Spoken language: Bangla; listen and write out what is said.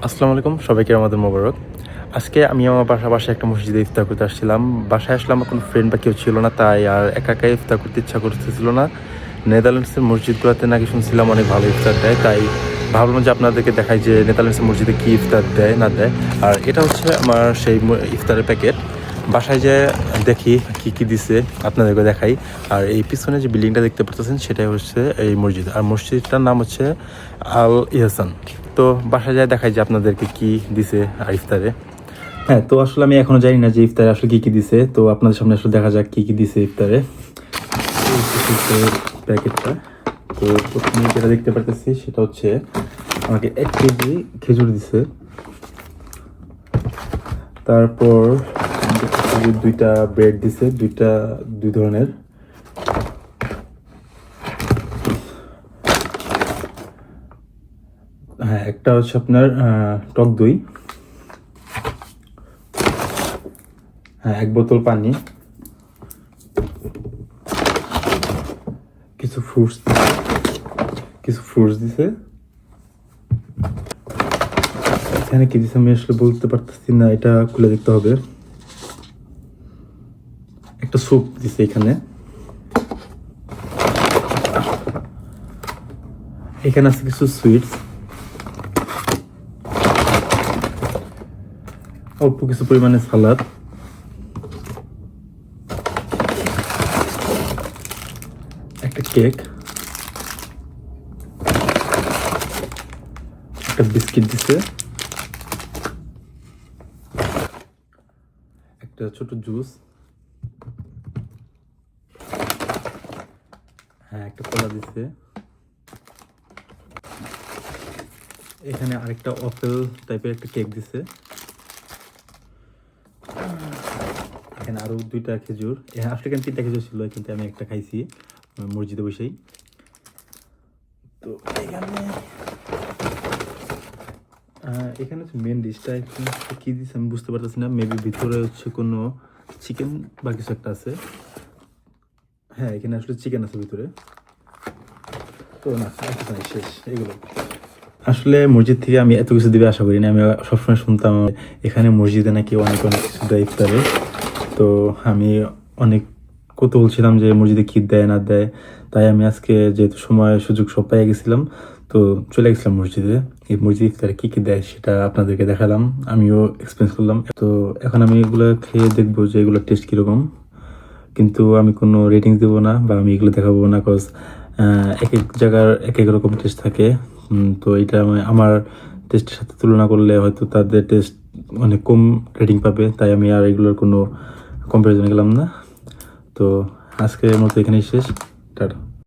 আসসালামু আলাইকুম, সবাইকে আমাদের মোবারক। আজকে আমি আমার বাসায় একটা মসজিদে ইফতার করতে আসছিলাম। বাসায় আসলে আমার কোনো ফ্রেন্ড বা কেউ ছিল না, তাই আর একা একাই ইফতার করতে ইচ্ছা করতেছিল না। নেদারল্যান্ডসের মসজিদগুলোতে নাকি শুনছিলাম অনেক ভালো ইফতার দেয়, তাই ভাবলাম যে আপনাদেরকে দেখাই যে নেদারল্যান্ডসের মসজিদে কী ইফতার দেয় না দেয়। আর এটা হচ্ছে আমার সেই ইফতারের প্যাকেট। বাসায় যে দেখি কি কি দিছে আপনাদেরকে দেখাই। আর এই পিছনে যে বিল্ডিংটা দেখতে পাচ্ছেন সেটাই হচ্ছে এই মসজিদ, আর মসজিদটার নাম হচ্ছে আল ইহসান। তো বাসায় যায় দেখাই যে আপনাদেরকে কি দিছে আর ইফতারে। হ্যাঁ, তো আসলে আমি এখনো জানি না যে ইফতারে আসলে কি কি দিছে, তো আপনাদের সামনে আসলে দেখা যাক কি কি দিছে ইফতারে। প্যাকেটটা তো প্রথমে যেটা দেখতে পারতেছি সেটা হচ্ছে আমাকে 1 কেজি খেজুর দিছে। তারপর দুইটা ব্রেড দিছে, দুই ধরনের। হ্যাঁ, একটা হচ্ছে আপনার টক দই। হ্যাঁ, 1 বোতল পানি, কিছু ফ্রুটস দিছে। এখানে কি দিছে আমি আসলে বলতে পারতেছি না, এটা খুলে দেখতে হবে। একটা স্যুপ দিছে এখানে। এখানে আছে কিছু সুইটস, অল্প কিছু পরিমাণে সালাদ, একটা কেক, একটা বিস্কিট দিছে, একটা ছোট জুস, হ্যাঁ একটা কলা দিছে। এখানে আরেকটা অপেল টাইপের একটা কেক দিছে। এখানে আরো 2টা খেজুর, আসলে এখানে 3টা খেজুর ছিল, কিন্তু আমি একটা খাইছি মসজিদে বসেই। তো এখানে হচ্ছে মেন ডিশটা কি দিচ্ছে আমি বুঝতে পারতেছি না। মেবি ভিতরে হচ্ছে কোনো চিকেন বা কিছু একটা আছে। হ্যাঁ, এখানে আসলে চিকেন আছে ভিতরে। তো না, শেষ এগুলো। আসলে মসজিদ থেকে আমি এত কিছু দিবে আশা করিনি। আমি সবসময় শুনতাম এখানে মসজিদে নাকি অনেক অনেক কিছু দেয় ইফতারে। তো আমি অনেক কৌতূহল ছিলাম যে মসজিদে কী দেয় না দেয়। তাই আমি আজকে যেহেতু সময় সুযোগ সব পেয়ে গেছিলাম, তো চলে গেছিলাম মসজিদে। এই মসজিদ ইফতারে কী কী দেয় সেটা আপনাদেরকে দেখালাম, আমিও এক্সপিরিয়েন্স করলাম। তো এখন আমি এগুলো খেয়ে দেখবো যে এগুলোর টেস্ট কীরকম। কিন্তু আমি কোনো রেটিংস দেবো না বা আমি এগুলো দেখাবো না, কজ এক এক জায়গার এক এক রকম টেস্ট থাকে। তো এটা আমার টেস্টের সাথে তুলনা করলে হয়তো তাদের টেস্ট অনেক কম রেটিং পাবে, তাই আমি আর এগুলোর কোনো কম্পারিজনে গেলাম না। তো আজকের মতো এখানেই শেষ। টাটা।